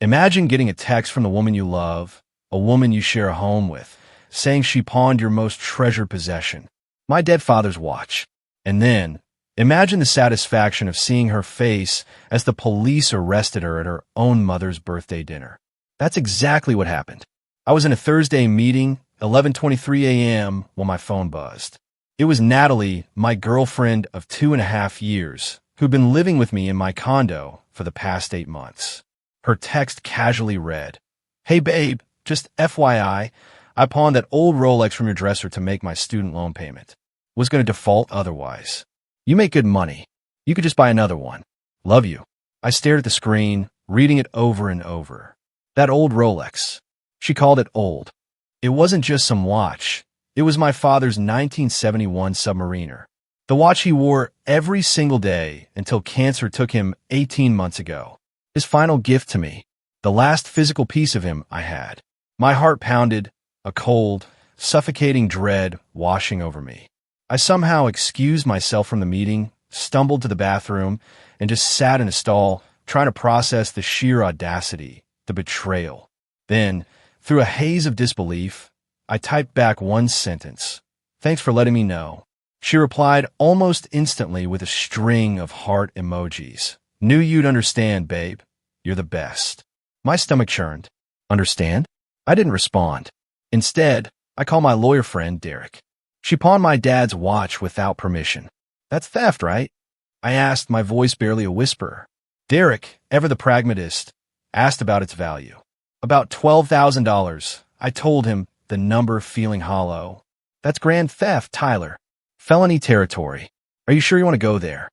Imagine getting a text from the woman you love, a woman you share a home with, saying she pawned your most treasured possession, my dead father's watch. And then, imagine the satisfaction of seeing her face as the police arrested her at her own mother's birthday dinner. That's exactly what happened. I was in a Thursday meeting, 11:23 a.m., when my phone buzzed. It was Natalie, my girlfriend of 2.5 years, who'd been living with me in my condo for the past 8 months. Her text casually read, "Hey babe, just FYI, I pawned that old Rolex from your dresser to make my student loan payment. Was going to default otherwise. You make good money. You could just buy another one. Love you." I stared at the screen, reading it over and over. That old Rolex. She called it old. It wasn't just some watch. It was my father's 1971 Submariner. The watch he wore every single day until cancer took him 18 months ago. His final gift to me. The last physical piece of him I had. My heart pounded, a cold, suffocating dread washing over me. I somehow excused myself from the meeting, stumbled to the bathroom, and just sat in a stall, trying to process the sheer audacity, the betrayal. Then, through a haze of disbelief, I typed back one sentence. "Thanks for letting me know." She replied almost instantly with a string of heart emojis. "Knew you'd understand, babe. You're the best." My stomach churned. Understand? I didn't respond. Instead, I called my lawyer friend, Derek. "She pawned my dad's watch without permission. That's theft, right?" I asked, my voice barely a whisper. Derek, ever the pragmatist, asked about its value. "About $12,000. I told him, the number feeling hollow. "That's grand theft, Tyler. Felony territory. Are you sure you want to go there?"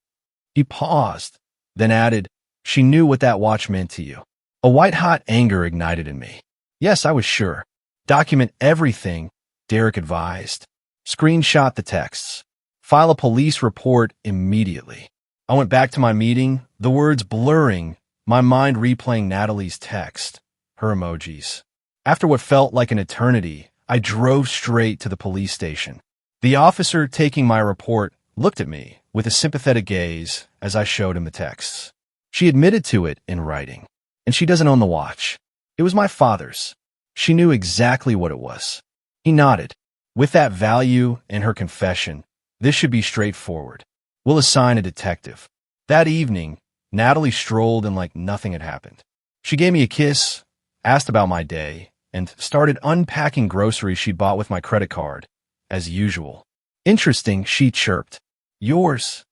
He paused, then added, "She knew what that watch meant to you." A white-hot anger ignited in me. Yes, I was sure. "Document everything," Derek advised. "Screenshot the texts. File a police report immediately." I went back to my meeting, the words blurring, my mind replaying Natalie's text, her emojis. After what felt like an eternity, I drove straight to the police station. The officer taking my report looked at me with a sympathetic gaze as I showed him the texts. She admitted to it in writing, and she doesn't own the watch. It was my father's. She knew exactly what it was. He nodded. "With that value and her confession, this should be straightforward. We'll assign a detective." That evening, Natalie strolled in like nothing had happened. She gave me a kiss, asked about my day, and started unpacking groceries she'd bought with my credit card, as usual. "Interesting," she chirped. "Yours?"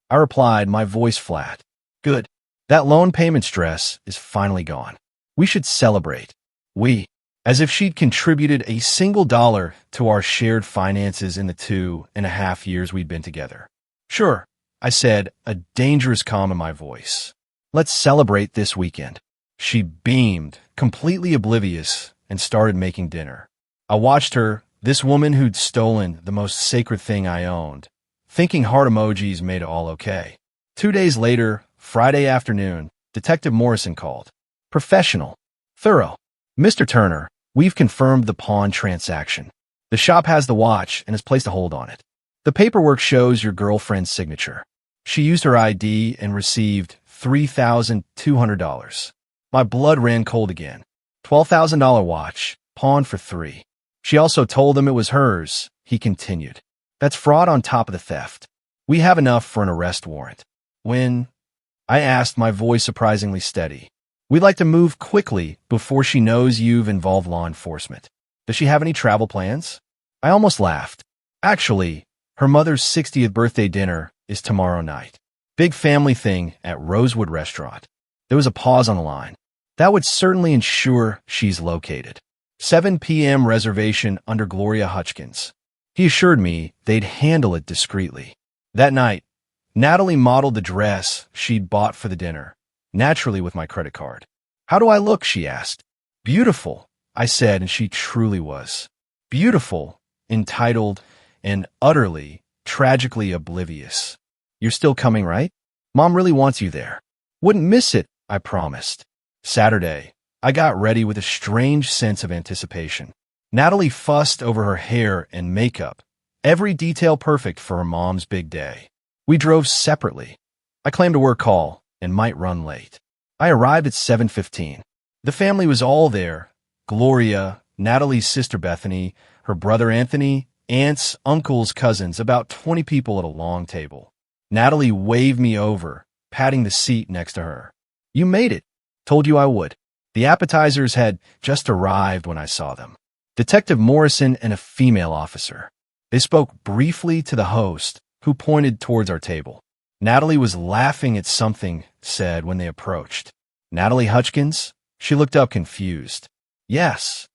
I replied, my voice flat. "Good. That loan payment stress is finally gone. We should celebrate." We, as if she'd contributed a single dollar to our shared finances in the 2.5 years we'd been together. "Sure," I said, a dangerous calm in my voice. "Let's celebrate this weekend." She beamed, completely oblivious, and started making dinner. I watched her, this woman who'd stolen the most sacred thing I owned, thinking heart emojis made it all okay. 2 days later, Friday afternoon, Detective Morrison called. Professional. Thorough. "Mr. Turner, we've confirmed the pawn transaction. The shop has the watch and has placed a hold on it. The paperwork shows your girlfriend's signature. She used her ID and received $3,200. My blood ran cold again. $12,000 watch, pawned for $3. She also told him it was hers, he continued. That's fraud on top of the theft. We have enough for an arrest warrant." "When?" I asked, my voice surprisingly steady. "We'd like to move quickly before she knows you've involved law enforcement. Does she have any travel plans?" I almost laughed. Actually, her mother's 60th birthday dinner is tomorrow night. Big family thing at Rosewood Restaurant. There was a pause on the line. "That would certainly ensure she's located. 7 p.m. reservation under Gloria Hutchkins." He assured me they'd handle it discreetly. That night, Natalie modeled the dress she'd bought for the dinner, naturally with my credit card. "How do I look?" she asked. "Beautiful," I said, and she truly was. Beautiful, entitled, and utterly, tragically oblivious. "You're still coming, right? Mom really wants you there." "Wouldn't miss it," I promised. Saturday, I got ready with a strange sense of anticipation. Natalie fussed over her hair and makeup, every detail perfect for her mom's big day. We drove separately. I claimed a work call and might run late. I arrived at 7:15. The family was all there. Gloria, Natalie's sister Bethany, her brother Anthony, aunts, uncles, cousins, about 20 people at a long table. Natalie waved me over, patting the seat next to her. You made it. Told you I would. The appetizers had just arrived when I saw them. Detective Morrison and a female officer. They spoke briefly to the host, who pointed towards our table. Natalie was laughing at something said when they approached. Natalie Hutchins? She looked up confused. Yes.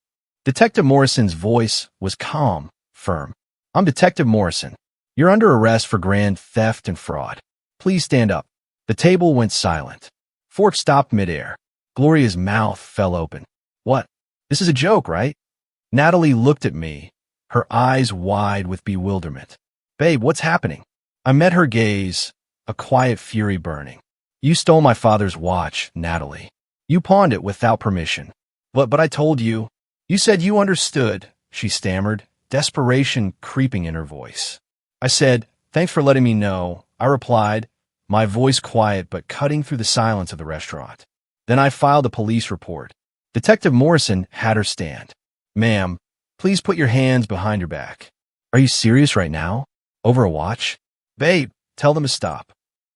Detective Morrison's voice was calm, firm. I'm Detective Morrison. You're under arrest for grand theft and fraud. Please stand up. The table went silent. Fork stopped midair. Gloria's mouth fell open. What? This is a joke, right? Natalie looked at me, her eyes wide with bewilderment. Babe, what's happening? I met her gaze, a quiet fury burning. You stole my father's watch, Natalie. You pawned it without permission. But I told you. You said you understood, she stammered, desperation creeping in her voice. I said, thanks for letting me know, I replied, my voice quiet but cutting through the silence of the restaurant. Then I filed a police report. Detective Morrison had her stand. Ma'am, please put your hands behind your back. Are you serious right now? Over a watch? Babe, tell them to stop.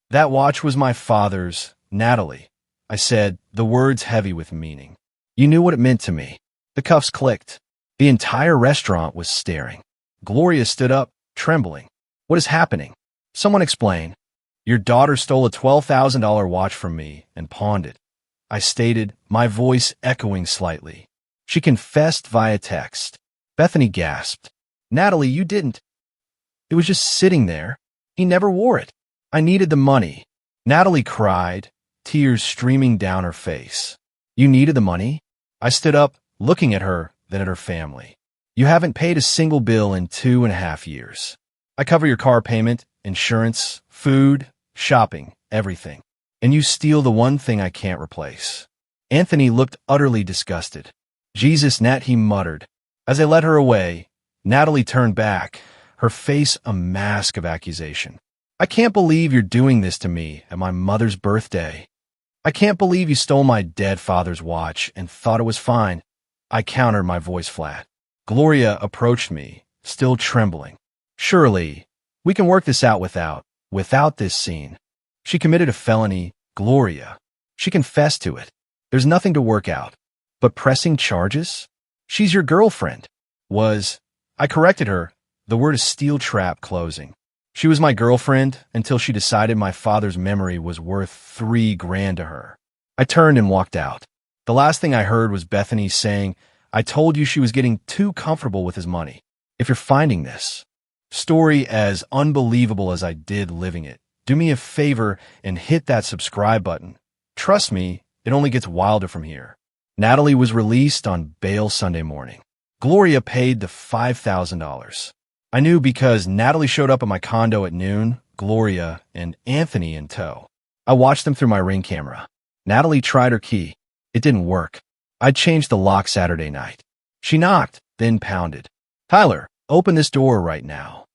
That watch was my father's, Natalie. I said, the words heavy with meaning. You knew what it meant to me. The cuffs clicked. The entire restaurant was staring. Gloria stood up, trembling. What is happening? Someone explain. Your daughter stole a $12,000 watch from me and pawned it. I stated, my voice echoing slightly. She confessed via text. Bethany gasped. Natalie, you didn't. It was just sitting there. He never wore it. I needed the money. Natalie cried, tears streaming down her face. You needed the money? I stood up, looking at her, then at her family. You haven't paid a single bill in 2.5 years. I cover your car payment, insurance, food, shopping, everything. And you steal the one thing I can't replace. Anthony looked utterly disgusted. Jesus, Nat, he muttered. As I led her away, Natalie turned back, her face a mask of accusation. I can't believe you're doing this to me at my mother's birthday. I can't believe you stole my dead father's watch and thought it was fine. I countered, my voice flat. Gloria approached me, still trembling. Surely, we can work this out without this scene. She committed a felony, Gloria. She confessed to it. There's nothing to work out. But pressing charges? She's your girlfriend. I corrected her. The word is steel trap closing. She was my girlfriend until she decided my father's memory was worth $3,000 to her. I turned and walked out. The last thing I heard was Bethany saying, I told you she was getting too comfortable with his money. If you're finding this story as unbelievable as I did living it, do me a favor and hit that subscribe button. Trust me, it only gets wilder from here. Natalie was released on bail Sunday morning. Gloria paid the $5,000. I knew because Natalie showed up at my condo at noon, Gloria and Anthony in tow. I watched them through my Ring camera. Natalie tried her key. It didn't work. I'd changed the lock Saturday night. She knocked, then pounded. Tyler, open this door right now.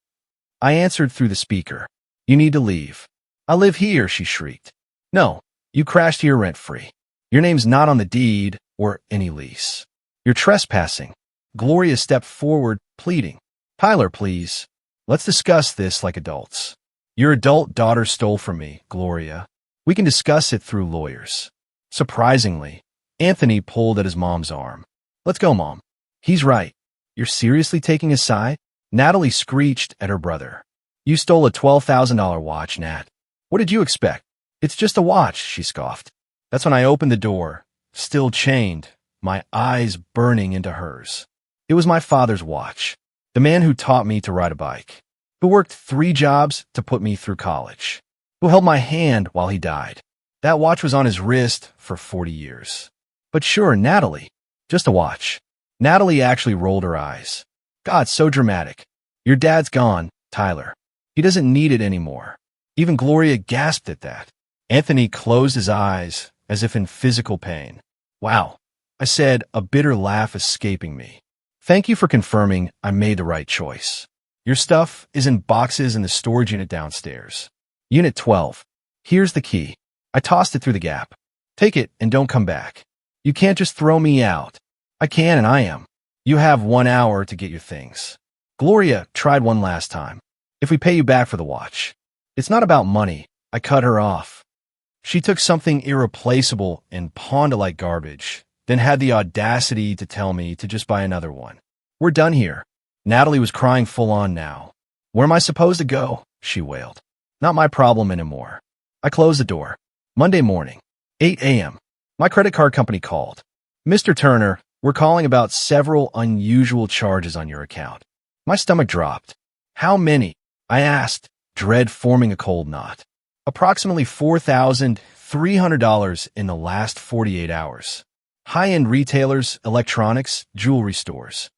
I answered through the speaker. You need to leave. I live here, she shrieked. No, you crashed here rent-free. Your name's not on the deed or any lease. You're trespassing. Gloria stepped forward, pleading. Tyler, please. Let's discuss this like adults. Your adult daughter stole from me, Gloria. We can discuss it through lawyers. Surprisingly, Anthony pulled at his mom's arm. Let's go, Mom. He's right. You're seriously taking his side? Natalie screeched at her brother. You stole a $12,000 watch, Nat. What did you expect? It's just a watch, she scoffed. That's when I opened the door, still chained, my eyes burning into hers. It was my father's watch, the man who taught me to ride a bike, who worked 3 jobs to put me through college, who held my hand while he died. That watch was on his wrist for 40 years. But sure, Natalie, just a watch. Natalie actually rolled her eyes. God, so dramatic. Your dad's gone, Tyler. He doesn't need it anymore. Even Gloria gasped at that. Anthony closed his eyes as if in physical pain. Wow, I said, a bitter laugh escaping me. Thank you for confirming I made the right choice. Your stuff is in boxes in the storage unit downstairs. Unit 12. Here's the key. I tossed it through the gap. Take it and don't come back. You can't just throw me out. I can and I am. You have 1 hour to get your things. Gloria tried one last time. If we pay you back for the watch. It's not about money. I cut her off. She took something irreplaceable and pawned it like garbage, then had the audacity to tell me to just buy another one. We're done here. Natalie was crying full on now. Where am I supposed to go? She wailed. Not my problem anymore. I closed the door. Monday morning, 8 a.m. My credit card company called. Mr. Turner, we're calling about several unusual charges on your account. My stomach dropped. How many? I asked, dread forming a cold knot. Approximately $4,300 in the last 48 hours. High-end retailers, electronics, jewelry stores.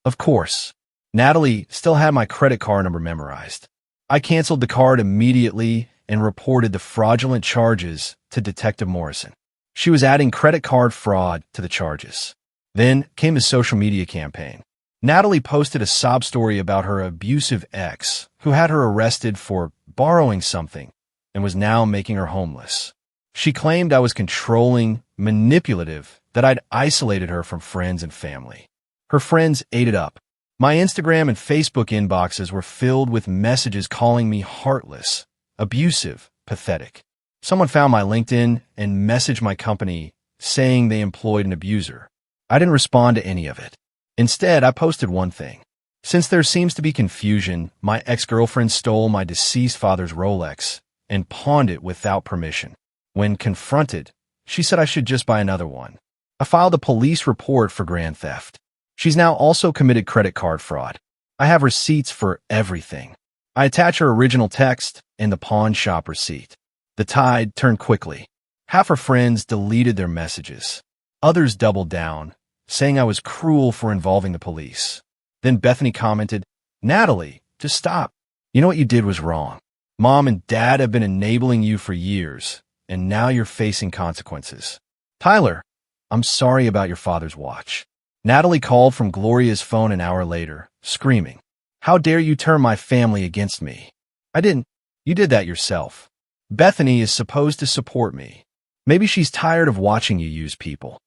Of course. Natalie still had my credit card number memorized. I canceled the card immediately and reported the fraudulent charges to Detective Morrison. She was adding credit card fraud to the charges. Then came the social media campaign. Natalie posted a sob story about her abusive ex, who had her arrested for borrowing something and was now making her homeless. She claimed I was controlling, manipulative, that I'd isolated her from friends and family. Her friends ate it up. My Instagram and Facebook inboxes were filled with messages calling me heartless, abusive, pathetic. Someone found my LinkedIn and messaged my company saying they employed an abuser. I didn't respond to any of it. Instead, I posted one thing. Since there seems to be confusion, my ex-girlfriend stole my deceased father's Rolex and pawned it without permission. When confronted, she said I should just buy another one. I filed a police report for grand theft. She's now also committed credit card fraud. I have receipts for everything. I attach her original text and the pawn shop receipt. The tide turned quickly. Half her friends deleted their messages. Others doubled down, saying I was cruel for involving the police. Then Bethany commented, Natalie, just stop. You know what you did was wrong. Mom and Dad have been enabling you for years, and now you're facing consequences. Tyler, I'm sorry about your father's watch. Natalie called from Gloria's phone an hour later, screaming, How dare you turn my family against me? I didn't. You did that yourself. Bethany is supposed to support me. Maybe she's tired of watching you use people.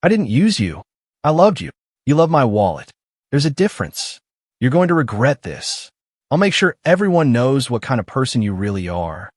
I didn't use you. I loved you. You love my wallet. There's a difference. You're going to regret this. I'll make sure everyone knows what kind of person you really are.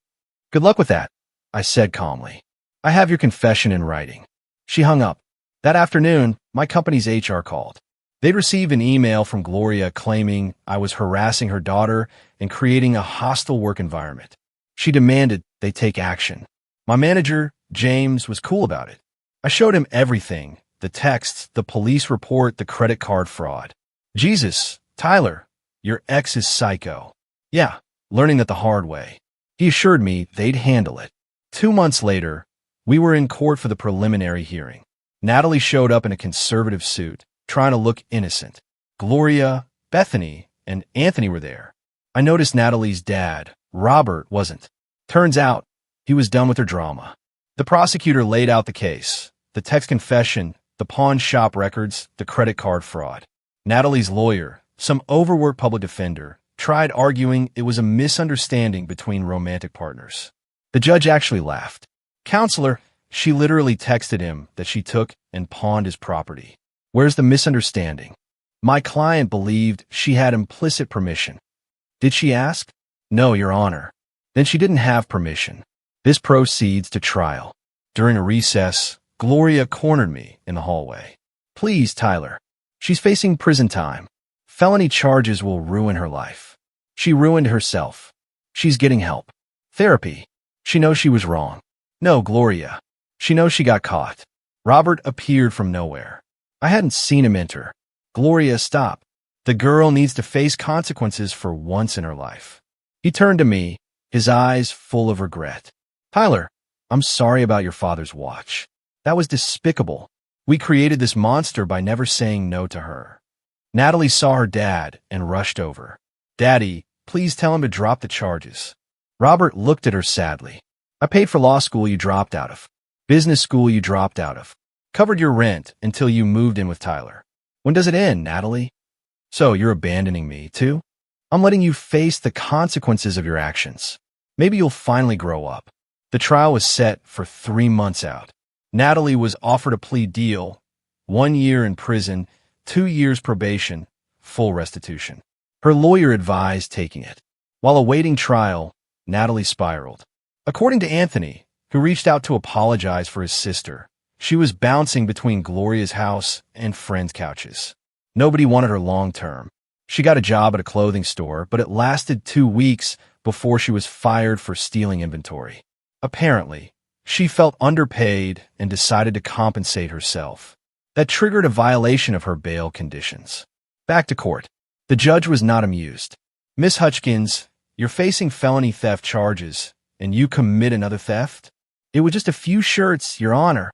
Good luck with that, I said calmly. I have your confession in writing. She hung up. That afternoon, my company's HR called. They'd received an email from Gloria claiming I was harassing her daughter and creating a hostile work environment. She demanded they take action. My manager, James, was cool about it. I showed him everything, the texts, the police report, the credit card fraud. Jesus, Tyler, your ex is psycho. Yeah, learning that the hard way. He assured me they'd handle it. 2 months later, we were in court for the preliminary hearing. Natalie showed up in a conservative suit, trying to look innocent. Gloria, Bethany, and Anthony were there. I noticed Natalie's dad, Robert, wasn't. Turns out, he was done with her drama. The prosecutor laid out the case, the text confession, the pawn shop records, the credit card fraud. Natalie's lawyer, some overworked public defender, tried arguing it was a misunderstanding between romantic partners. The judge actually laughed. Counselor, she literally texted him that she took and pawned his property. Where's the misunderstanding? My client believed she had implicit permission. Did she ask? No, Your Honor. Then she didn't have permission. This proceeds to trial. During a recess, Gloria cornered me in the hallway. Please, Tyler. She's facing prison time. Felony charges will ruin her life. She ruined herself. She's getting help. Therapy. She knows she was wrong. No, Gloria. She knows she got caught. Robert appeared from nowhere. I hadn't seen him enter. Gloria, stop. The girl needs to face consequences for once in her life. He turned to me, his eyes full of regret. Tyler, I'm sorry about your father's watch. That was despicable. We created this monster by never saying no to her. Natalie saw her dad and rushed over. Daddy, please tell him to drop the charges. Robert looked at her sadly. I paid for law school you dropped out of. Business school you dropped out of. Covered your rent until you moved in with Tyler. When does it end, Natalie? So you're abandoning me, too? I'm letting you face the consequences of your actions. Maybe you'll finally grow up. The trial was set for 3 months out. Natalie was offered a plea deal, 1 year in prison, 2 years probation, full restitution. Her lawyer advised taking it. While awaiting trial, Natalie spiraled. According to Anthony, who reached out to apologize for his sister, she was bouncing between Gloria's house and friends' couches. Nobody wanted her long-term. She got a job at a clothing store, but it lasted 2 weeks before she was fired for stealing inventory. Apparently, she felt underpaid and decided to compensate herself. That triggered a violation of her bail conditions. Back to court. The judge was not amused. "Miss Hutchins, you're facing felony theft charges, and you commit another theft? It was just a few shirts, Your Honor.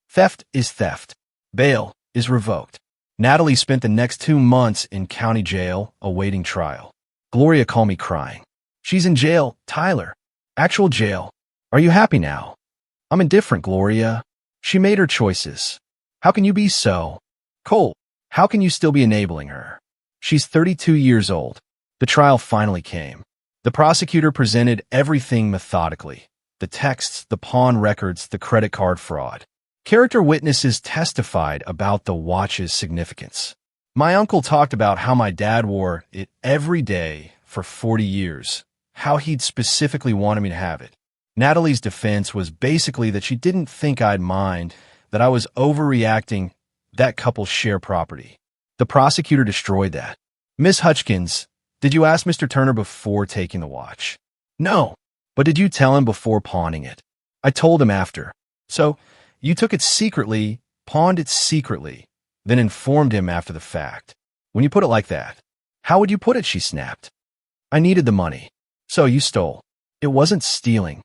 Theft is theft. Bail is revoked." Natalie spent the next 2 months in county jail awaiting trial. Gloria called me crying. "She's in jail, Tyler. Actual jail. Are you happy now?" "I'm indifferent, Gloria. She made her choices. How can you be so cold? How can you still be enabling her? She's 32 years old." The trial finally came. The prosecutor presented everything methodically. The texts, the pawn records, the credit card fraud. Character witnesses testified about the watch's significance. My uncle talked about how my dad wore it every day for 40 years, how he'd specifically wanted me to have it. Natalie's defense was basically that she didn't think I'd mind, that I was overreacting, that couples share property. The prosecutor destroyed that. "Miss Hutchins, did you ask Mr. Turner before taking the watch?" "No." "But did you tell him before pawning it?" "I told him after." "So, you took it secretly, pawned it secretly, then informed him after the fact. When you put it like that, how would you put it?" she snapped. "I needed the money. So you stole." "It wasn't stealing.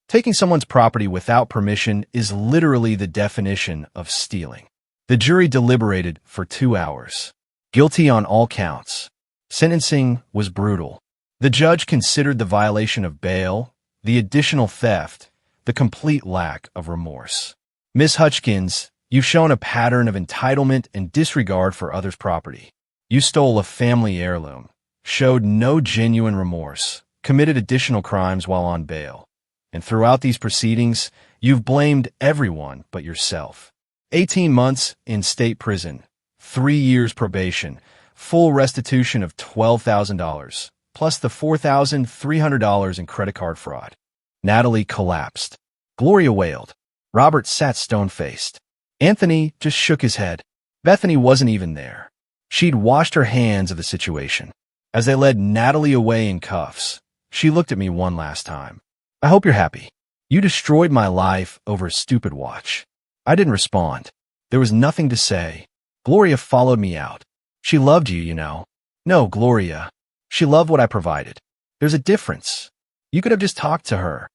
Taking someone's property without permission is literally the definition of stealing." The jury deliberated for 2 hours. Guilty on all counts. Sentencing was brutal. The judge considered the violation of bail, the additional theft, the complete lack of remorse. "Miss Hutchins, you've shown a pattern of entitlement and disregard for others' property. You stole a family heirloom, showed no genuine remorse, committed additional crimes while on bail. And throughout these proceedings, you've blamed everyone but yourself. 18 months in state prison, 3 years probation, full restitution of $12,000, plus the $4,300 in credit card fraud." Natalie collapsed. Gloria wailed. Robert sat stone-faced. Anthony just shook his head. Bethany wasn't even there. She'd washed her hands of the situation. As they led Natalie away in cuffs, she looked at me one last time. "I hope you're happy. You destroyed my life over a stupid watch." I didn't respond. There was nothing to say. Gloria followed me out. "She loved you, you know." "No, Gloria. She loved what I provided. There's a difference. You could have just talked to her."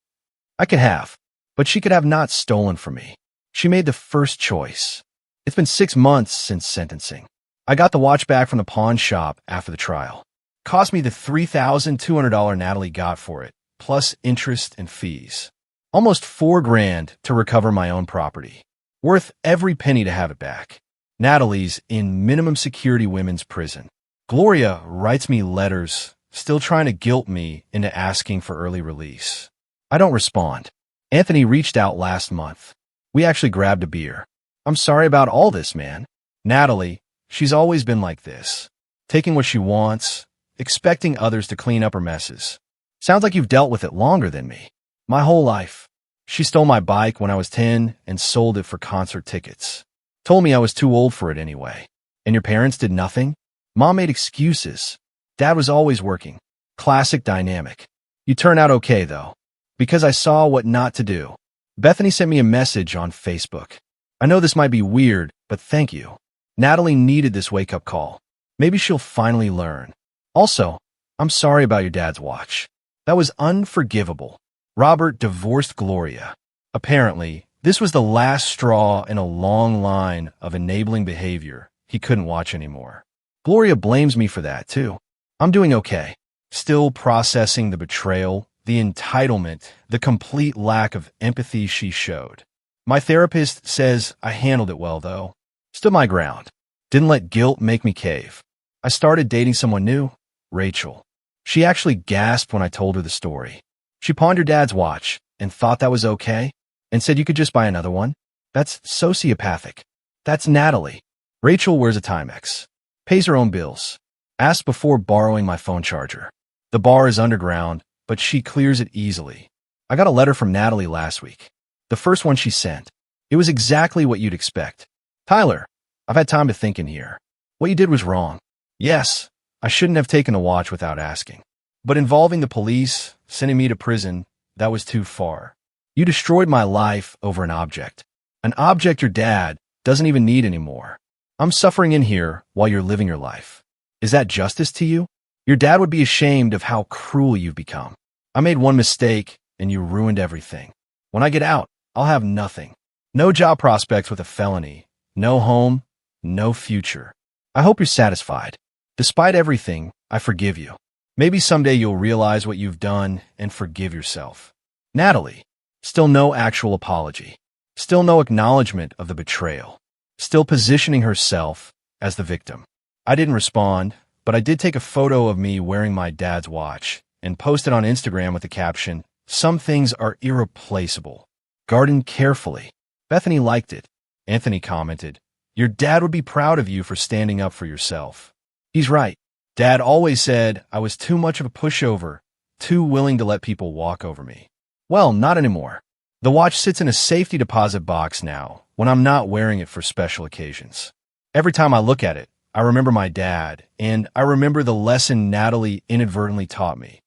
"I could have, but she could have not stolen from me. She made the first choice." It's been 6 months since sentencing. I got the watch back from the pawn shop after the trial. Cost me the $3,200 Natalie got for it, plus interest and fees. Almost $4,000 to recover my own property. Worth every penny to have it back. Natalie's in minimum security women's prison. Gloria writes me letters, still trying to guilt me into asking for early release. I don't respond. Anthony reached out last month. We actually grabbed a beer. "I'm sorry about all this, man." Natalie, she's always been like this. Taking what she wants, expecting others to clean up her messes. Sounds like you've dealt with it longer than me. My whole life. She stole my bike when I was 10 and sold it for concert tickets. Told me I was too old for it anyway. And your parents did nothing? Mom made excuses. Dad was always working. Classic dynamic. You turn out okay, though. Because I saw what not to do. Bethany sent me a message on Facebook. "I know this might be weird, but thank you. Natalie needed this wake-up call. Maybe she'll finally learn. Also, I'm sorry about your dad's watch. That was unforgivable." Robert divorced Gloria. Apparently, this was the last straw in a long line of enabling behavior he couldn't watch anymore. Gloria blames me for that, too. I'm doing okay. Still processing the betrayal, the entitlement, the complete lack of empathy she showed. My therapist says I handled it well, though. Stood my ground. Didn't let guilt make me cave. I started dating someone new, Rachel. She actually gasped when I told her the story. She pawned her dad's watch and thought that was okay and said you could just buy another one. That's sociopathic. That's Natalie. Rachel wears a Timex. Pays her own bills. Asks before borrowing my phone charger. The bar is underground, but she clears it easily. I got a letter from Natalie last week. The first one she sent. It was exactly what you'd expect. Tyler, I've had time to think in here. What you did was wrong. Yes, I shouldn't have taken the watch without asking. But involving the police, sending me to prison, that was too far. You destroyed my life over an object. An object your dad doesn't even need anymore. I'm suffering in here while you're living your life. Is that justice to you? Your dad would be ashamed of how cruel you've become. I made one mistake, and you ruined everything. When I get out, I'll have nothing. No job prospects with a felony. No home. No future. I hope you're satisfied. Despite everything, I forgive you. Maybe someday you'll realize what you've done and forgive yourself. Natalie. Still no actual apology. Still no acknowledgement of the betrayal. Still positioning herself as the victim. I didn't respond, but I did take a photo of me wearing my dad's watch and post it on Instagram with the caption, "Some things are irreplaceable. Garden carefully." Bethany liked it. Anthony commented, "Your dad would be proud of you for standing up for yourself." He's right. Dad always said I was too much of a pushover, too willing to let people walk over me. Well, not anymore. The watch sits in a safety deposit box now when I'm not wearing it for special occasions. Every time I look at it, I remember my dad, and I remember the lesson Natalie inadvertently taught me.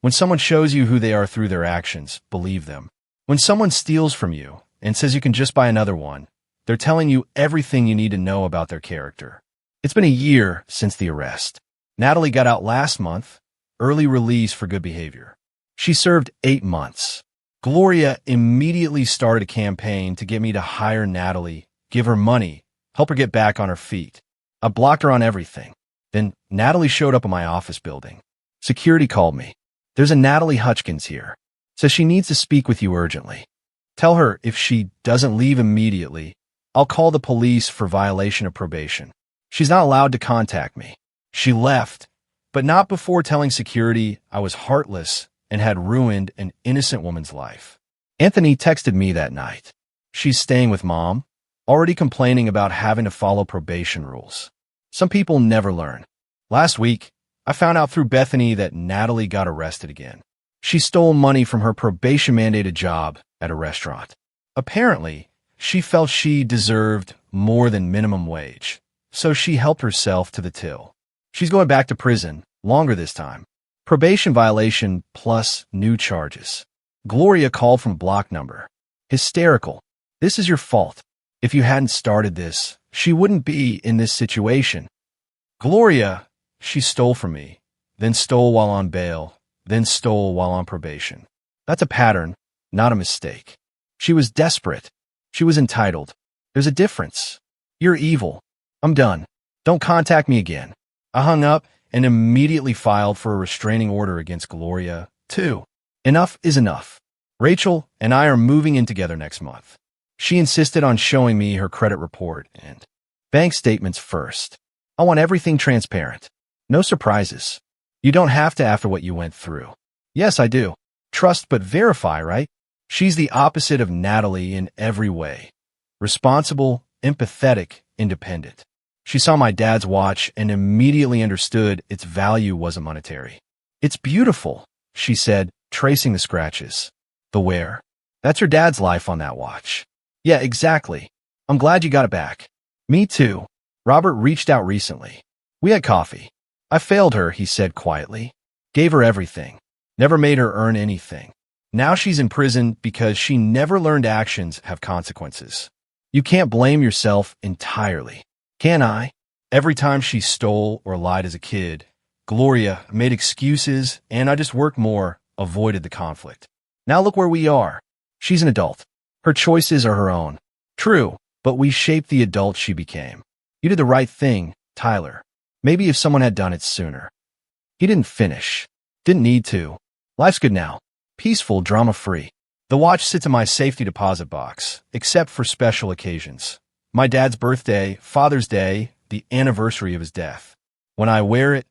When someone shows you who they are through their actions, believe them. When someone steals from you and says you can just buy another one, they're telling you everything you need to know about their character. It's been a year since the arrest. Natalie got out last month, early release for good behavior. She served 8 months. Gloria immediately started a campaign to get me to hire Natalie, give her money, help her get back on her feet. I blocked her on everything. Then Natalie showed up in my office building. Security called me. "There's a Natalie Hutchins here. Says she needs to speak with you urgently. Tell her if she doesn't leave immediately, I'll call the police for violation of probation." She's not allowed to contact me. She left, but not before telling security I was heartless and had ruined an innocent woman's life. Anthony texted me that night. She's staying with Mom, already complaining about having to follow probation rules. Some people never learn. Last week, I found out through Bethany that Natalie got arrested again. She stole money from her probation-mandated job at a restaurant. Apparently, she felt she deserved more than minimum wage, so she helped herself to the till. She's going back to prison, longer this time. Probation violation plus new charges. Gloria called from block number. Hysterical. "This is your fault. If you hadn't started this, she wouldn't be in this situation." Gloria, she stole from me, then stole while on bail, then stole while on probation. That's a pattern, not a mistake. She was desperate. She was entitled. There's a difference. You're evil. I'm done. Don't contact me again. I hung up and immediately filed for a restraining order against Gloria, too. Enough is enough. Rachel and I are moving in together next month. She insisted on showing me her credit report and bank statements first. I want everything transparent. No surprises. You don't have to after what you went through. Yes, I do. Trust but verify, right? She's the opposite of Natalie in every way. Responsible, empathetic, independent. She saw my dad's watch and immediately understood its value wasn't monetary. "It's beautiful," she said, tracing the scratches. "The wear. That's your dad's life on that watch." "Yeah, exactly. I'm glad you got it back." "Me too. Robert reached out recently. We had coffee. I failed her," he said quietly. "Gave her everything. Never made her earn anything. Now she's in prison because she never learned actions have consequences. You can't blame yourself entirely. Can I?" Every time she stole or lied as a kid, Gloria made excuses, and I just worked more, avoided the conflict. Now look where we are. She's an adult. Her choices are her own. True, but we shaped the adult she became. You did the right thing, Tyler. Maybe if someone had done it sooner. He didn't finish. Didn't need to. Life's good now. Peaceful, drama-free. The watch sits in my safety deposit box, except for special occasions. My dad's birthday, Father's Day, the anniversary of his death. When I wear it,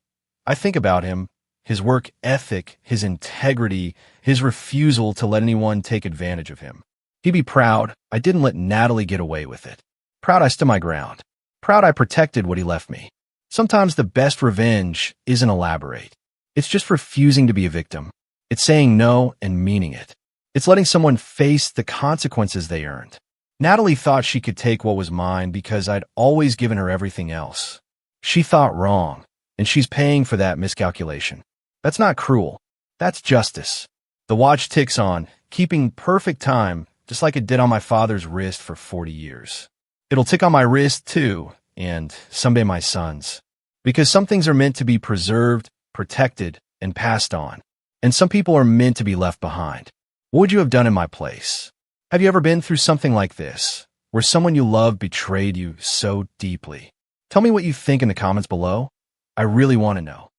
I think about him, his work ethic, his integrity, his refusal to let anyone take advantage of him. He'd be proud I didn't let Natalie get away with it. Proud I stood my ground. Proud I protected what he left me. Sometimes the best revenge isn't elaborate. It's just refusing to be a victim. It's saying no and meaning it. It's letting someone face the consequences they earned. Natalie thought she could take what was mine because I'd always given her everything else. She thought wrong, and she's paying for that miscalculation. That's not cruel. That's justice. The watch ticks on, keeping perfect time, just like it did on my father's wrist for 40 years. It'll tick on my wrist, too, and someday my son's. Because some things are meant to be preserved, protected, and passed on. And some people are meant to be left behind. What would you have done in my place? Have you ever been through something like this, where someone you loved betrayed you so deeply? Tell me what you think in the comments below. I really want to know.